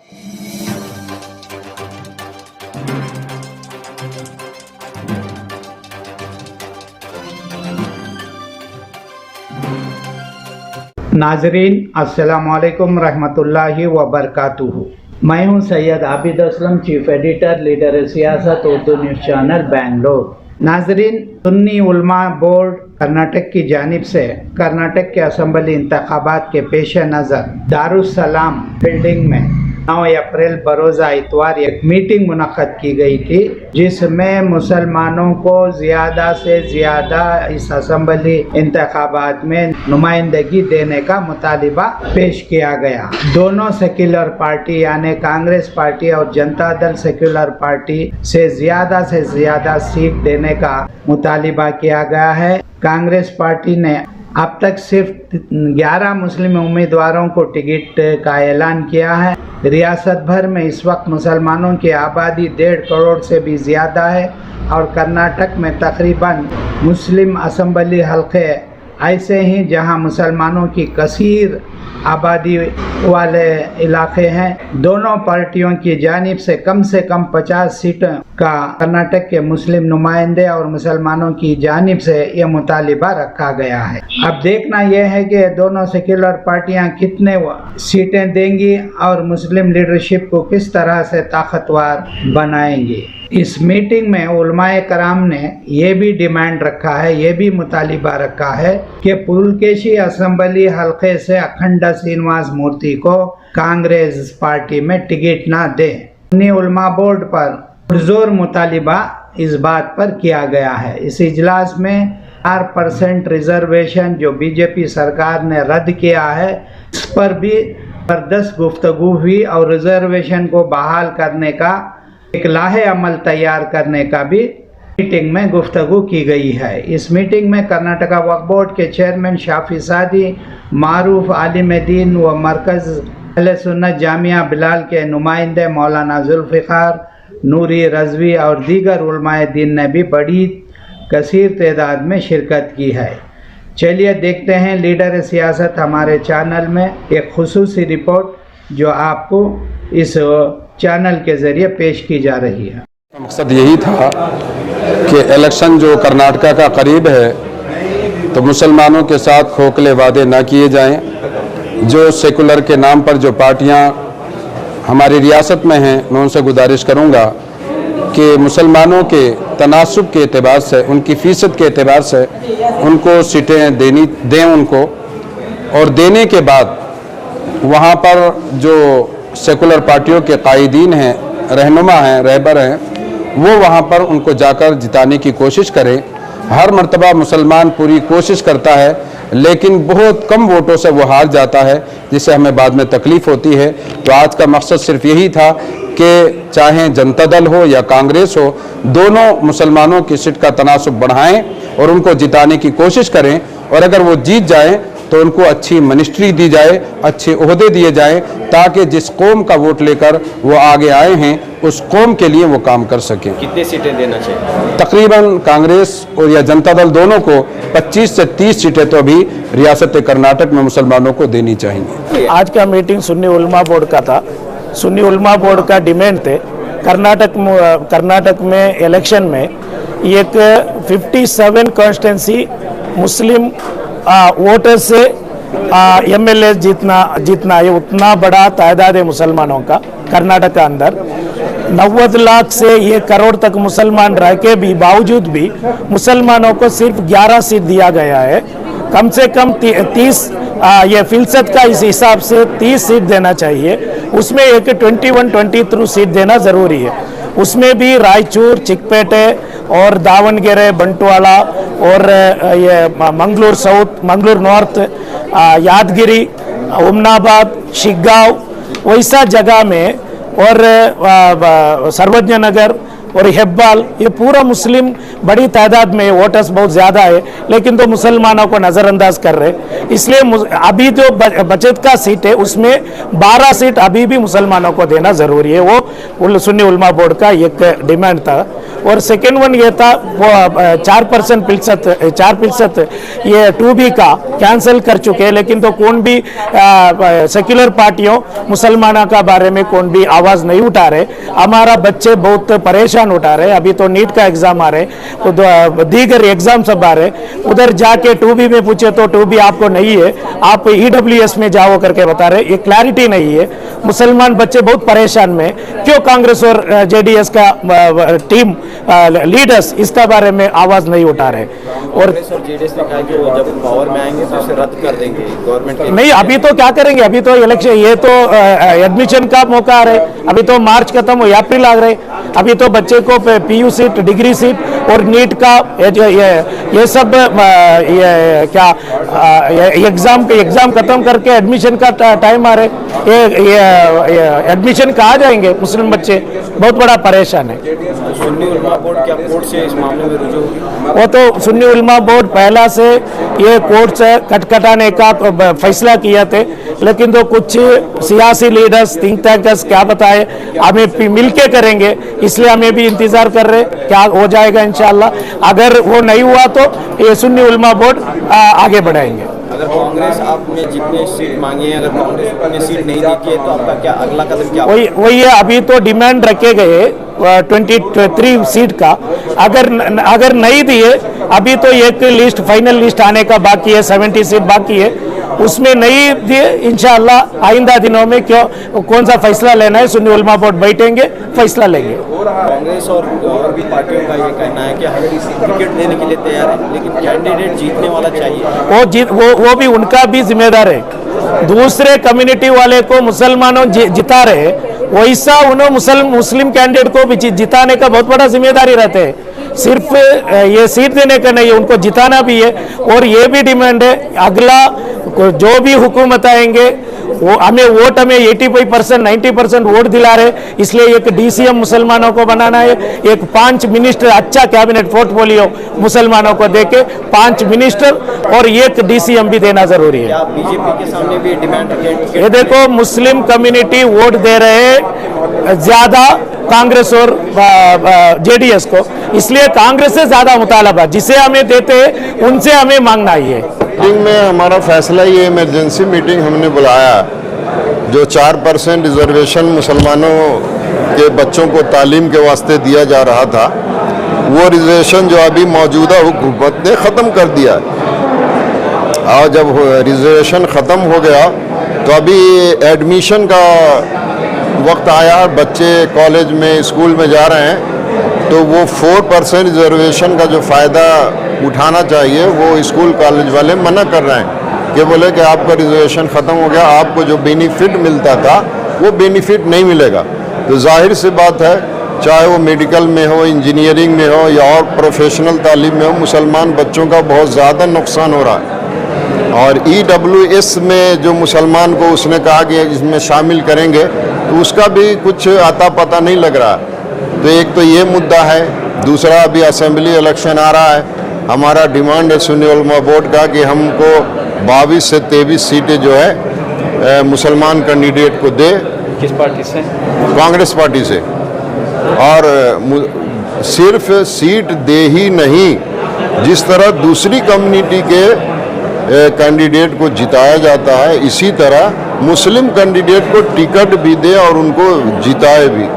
नाजरीन अस्सलाम वालेकुम रहमतुल्लाहि व बरकातुहू। मैं हूं Syed Abid Aslam, chief editor, leader सियासत, उर्दू न्यूज़ चैनल बेंगलोर। नाजरीन, सुन्नी उलमा बोर्ड कर्नाटक की जानिब से कर्नाटक के असम्बली इंतखाबात के पेश नज़र दारुस्सलाम बिल्डिंग में 9 अप्रैल बरोज़ा इतवार एक मीटिंग मुनक़्क़द की गई थी, जिसमें मुसलमानों को ज़्यादा से ज़्यादा इस असम्बली इंतखाबात में नुमाइंदगी देने का मुतालिबा पेश किया गया। दोनों सेक्युलर पार्टी यानी कांग्रेस पार्टी और जनता दल सेक्युलर पार्टी से ज़्यादा सीट देने का मुतालिबा किया गया है। कांग्रेस पार्टी ने अब तक सिर्फ 11 मुस्लिम उम्मीदवारों को टिकट का ऐलान किया है। रियासत भर में इस वक्त मुसलमानों की आबादी 1.5 करोड़ से भी ज़्यादा है और कर्नाटक में तकरीबन मुस्लिम असम्बली हल्के ऐसे ही जहां मुसलमानों की कसीर आबादी वाले इलाके हैं। दोनों पार्टियों की जानिब से कम 50 सीटों का कर्नाटक के मुस्लिम नुमाइंदे और मुसलमानों की जानिब से ये मुतालिबा रखा गया है। अब देखना यह है कि दोनों सेक्युलर पार्टियां कितने सीटें देंगी और मुस्लिम लीडरशिप को किस तरह से ताकतवर बनाएंगी। इस मीटिंग में उलमाए कराम ने यह भी डिमांड रखा है, ये भी मुतालिबा रखा है कि पुलकेशी असम्बली हल्के से अखंड श्रीनिवास मूर्ति को कांग्रेस पार्टी में टिकट ना दे। सुन्नी उलमा बोर्ड पर पुरजोर मुतालिबा इस बात पर किया गया है। इस इजलास में 4% रिजर्वेशन जो बीजेपी सरकार ने रद्द किया है, इस पर भी जबरदस्त गुफ्तगू हुई और रिजर्वेशन को बहाल करने का एक लाहे अमल तैयार करने का भी मीटिंग में गुफ्तगू की गई है। इस मीटिंग में कर्नाटका वक्फ बोर्ड के चेयरमैन शाफी सादी, मारूफ आलिम दीन व मरकज़ अहले सुन्नत जामिया बिलाल के नुमाइंदे मौलाना जुल्फ़िकार, नूरी रज़वी और दीगर उलमाए दीन ने भी बड़ी कसीर तादाद में शिरकत की है। चलिए देखते हैं लीडर सियासत हमारे चैनल में एक खुसूसी रिपोर्ट जो आपको इस चैनल के ज़रिए पेश की जा रही है। मकसद यही था कि इलेक्शन जो कर्नाटका का करीब है तो मुसलमानों के साथ खोखले वादे ना किए जाएं। जो सेकुलर के नाम पर जो पार्टियां हमारी रियासत में हैं, मैं उनसे गुजारिश करूंगा कि मुसलमानों के तनासुब के एतबार से, उनकी फ़ीसद के एतबार से उनको सीटें दें उनको, और देने के बाद वहाँ पर जो सेकुलर पार्टियों के कायदीन हैं, रहनुमा हैं, रहबर हैं, वो वहाँ पर उनको जाकर जिताने की कोशिश करें। हर मर्तबा मुसलमान पूरी कोशिश करता है लेकिन बहुत कम वोटों से वो हार जाता है, जिससे हमें बाद में तकलीफ़ होती है। तो आज का मकसद सिर्फ यही था कि चाहे जनता दल हो या कांग्रेस हो, दोनों मुसलमानों की सीट का तनासुब बढ़ाएं और उनको जिताने की कोशिश करें, और अगर वो जीत जाएं तो उनको अच्छी मिनिस्ट्री दी जाए, अच्छे ओहदे दिए जाएं, ताकि जिस कौम का वोट लेकर वो आगे आए हैं उस कौम के लिए वो काम कर सकें। कितनी सीटें देना चाहिए? तकरीबन कांग्रेस और या जनता दल दोनों को 25 से 30 सीटें तो अभी रियासत कर्नाटक में मुसलमानों को देनी चाहिए। आज का मीटिंग सुन्नी उलमा बोर्ड का था। सुन्नी उलमा बोर्ड का डिमांड थे कर्नाटक में इलेक्शन में एक 57 कॉन्स्टिट्यूंसी मुस्लिम वोटर से एमएलए जीतना है। उतना बड़ा तादाद है मुसलमानों का कर्नाटक के अंदर। 90 लाख से 1 करोड़ तक मुसलमान रह के भी बावजूद भी मुसलमानों को सिर्फ 11 सीट दिया गया है। कम से कम 30 ये फ़ीसद का इस हिसाब से 30 सीट देना चाहिए। उसमें एक 21-23 सीट देना ज़रूरी है। उसमें भी रायचूर, चिकपेटे और दावणगेरे, बंटवाड़ा और ये मंगलूर साउथ, मंगलूर नॉर्थ, यादगिरी, उमनाबाद, शिग्गांव, वैसा जगह में और सर्वज्ञ नगर और हेब्बाल, ये पूरा मुस्लिम बड़ी तादाद में वोटर्स बहुत ज़्यादा है, लेकिन तो मुसलमानों को नज़रअंदाज कर रहे। इसलिए अभी जो बचत का सीट है उसमें 12 सीट अभी भी मुसलमानों को देना ज़रूरी है। वो सुन्नी उलमा बोर्ड का एक डिमांड था। और सेकेंड वन ये था, वो 4% ये 2B का कैंसिल कर चुके हैं, लेकिन तो कौन भी सेक्युलर पार्टियों मुसलमानों का बारे में कौन भी आवाज़ नहीं उठा रहे। हमारा बच्चे बहुत परेशान उठा रहे। अभी तो नीट का एग्ज़ाम आ रहे, तो दीगर एग्ज़ाम सब आ रहे। उधर जाके 2B में पूछे तो 2B आपको नहीं है, आप EWS में जाओ करके बता रहे। ये क्लैरिटी नहीं है। मुसलमान बच्चे बहुत परेशान में, क्यों कांग्रेस और JDS का टीम लीडर्स इसका बारे में आवाज़ नहीं उठा रहे। और JDS ने कहा कि वो जब पावर में आएंगे तो इसे रद्द कर देंगे गवर्नमेंट के। नहीं, अभी तो क्या करेंगे, अभी तो इलेक्शन, ये तो एडमिशन का मौका आ रहे। अभी तो मार्च खत्म हो, अप्रैल आ रहे। अभी तो बच्चे को PU सीट, डिग्री सीट और नीट का ये सब क्या एग्जाम खत्म करके एडमिशन का टाइम आ रहे। ये एडमिशन कहाँ जाएंगे मुस्लिम बच्चे, बहुत बड़ा परेशान है। सुन्नी उलमा बोर्ड क्या कोर्ट से इस मामले में रुजू होगी? वो तो सुन्नी उलमा बोर्ड पहला से ये कोर्ट से कटकटाने का फैसला किया थे, लेकिन तो कुछ सियासी लीडर्स, थिंक टैंकर्स क्या बताए, हमें मिल के करेंगे, इसलिए हमें भी इंतजार कर रहे क्या हो जाएगा इंशाल्लाह। अगर वो नहीं हुआ तो ये सुन्नी उलमा बोर्ड आगे बढ़ाएंगे। अगर कांग्रेस आपने जितने सीट मांगी है, अगर कांग्रेस उतनी सीट नहीं देती है तो आपका क्या अगला कदम क्या? वही है, अभी तो डिमांड रखे गए 23 सीट का। अगर नहीं दिए, अभी तो एक लिस्ट, फाइनल लिस्ट आने का बाकी है, 70 सीट बाकी है, उसमें नहीं दिए इंशाअल्लाह आइंदा दिनों में क्यों कौन सा फैसला लेना है, सुन्नी उलमा बोर्ड बैठेंगे, फैसला लेंगे। कांग्रेस और भी पार्टियों का ये कहना है कि हम टिकट देने के लिए तैयार है, लेकिन कैंडिडेट जीतने वाला चाहिए। वो भी उनका भी जिम्मेदार है। दूसरे कम्युनिटी वाले को मुसलमानों जिता रहे, वैसा उन्होंने मुस्लिम कैंडिडेट को भी जिताने का बहुत बड़ा जिम्मेदारी रहते हैं। सिर्फ ये सीट देने का नहीं है, उनको जिताना भी है। और ये भी डिमांड है, अगला जो भी हुकूमत आएंगे वो हमें 85% 90% वोट दिला रहे, इसलिए एक DCM मुसलमानों को बनाना है, एक 5 मिनिस्टर, अच्छा कैबिनेट पोर्टफोलियो मुसलमानों को देके 5 मिनिस्टर और एक DCM भी देना जरूरी है। बीजेपी के सामने भी डिमांड रखें? ये देखो, मुस्लिम कम्युनिटी वोट दे रहे हैं ज्यादा कांग्रेस और JDS को, इसलिए कांग्रेस से ज्यादा मुतालबा जिसे हमें देते हैं उनसे हमें मांगना ही है। मीटिंग में हमारा फैसला ये इमरजेंसी मीटिंग हमने बुलाया, जो 4% रिजर्वेशन मुसलमानों के बच्चों को तालीम के वास्ते दिया जा रहा था, वो रिजर्वेशन जो अभी मौजूदा हुकूमत ने ख़त्म कर दिया। और जब रिजर्वेशन ख़त्म हो गया तो अभी एडमिशन का वक्त आया, बच्चे कॉलेज में, स्कूल में जा रहे हैं, तो वो 4% रिजर्वेशन का जो फ़ायदा उठाना चाहिए वो स्कूल कॉलेज वाले मना कर रहे हैं कि बोले कि आपका रिजर्वेशन ख़त्म हो गया, आपको जो बेनिफिट मिलता था वो बेनिफिट नहीं मिलेगा। तो जाहिर सी बात है, चाहे वो मेडिकल में हो, इंजीनियरिंग में हो या और प्रोफेशनल तालीम में हो, मुसलमान बच्चों का बहुत ज़्यादा नुकसान हो रहा है। और EWS में जो मुसलमान को उसने कहा कि इसमें शामिल करेंगे, तो उसका भी कुछ आता पता नहीं लग रहा। तो एक तो ये मुद्दा है, दूसरा अभी असेंबली इलेक्शन आ रहा है। हमारा डिमांड है सुन्नी उलमा बोर्ड का कि हमको 22 से 23 सीटें जो है मुसलमान कैंडिडेट को दे। किस पार्टी से? कांग्रेस पार्टी से। और सिर्फ सीट दे ही नहीं, जिस तरह दूसरी कम्युनिटी के कैंडिडेट को जिताया जाता है, इसी तरह मुस्लिम कैंडिडेट को टिकट भी दे और उनको जिताए भी।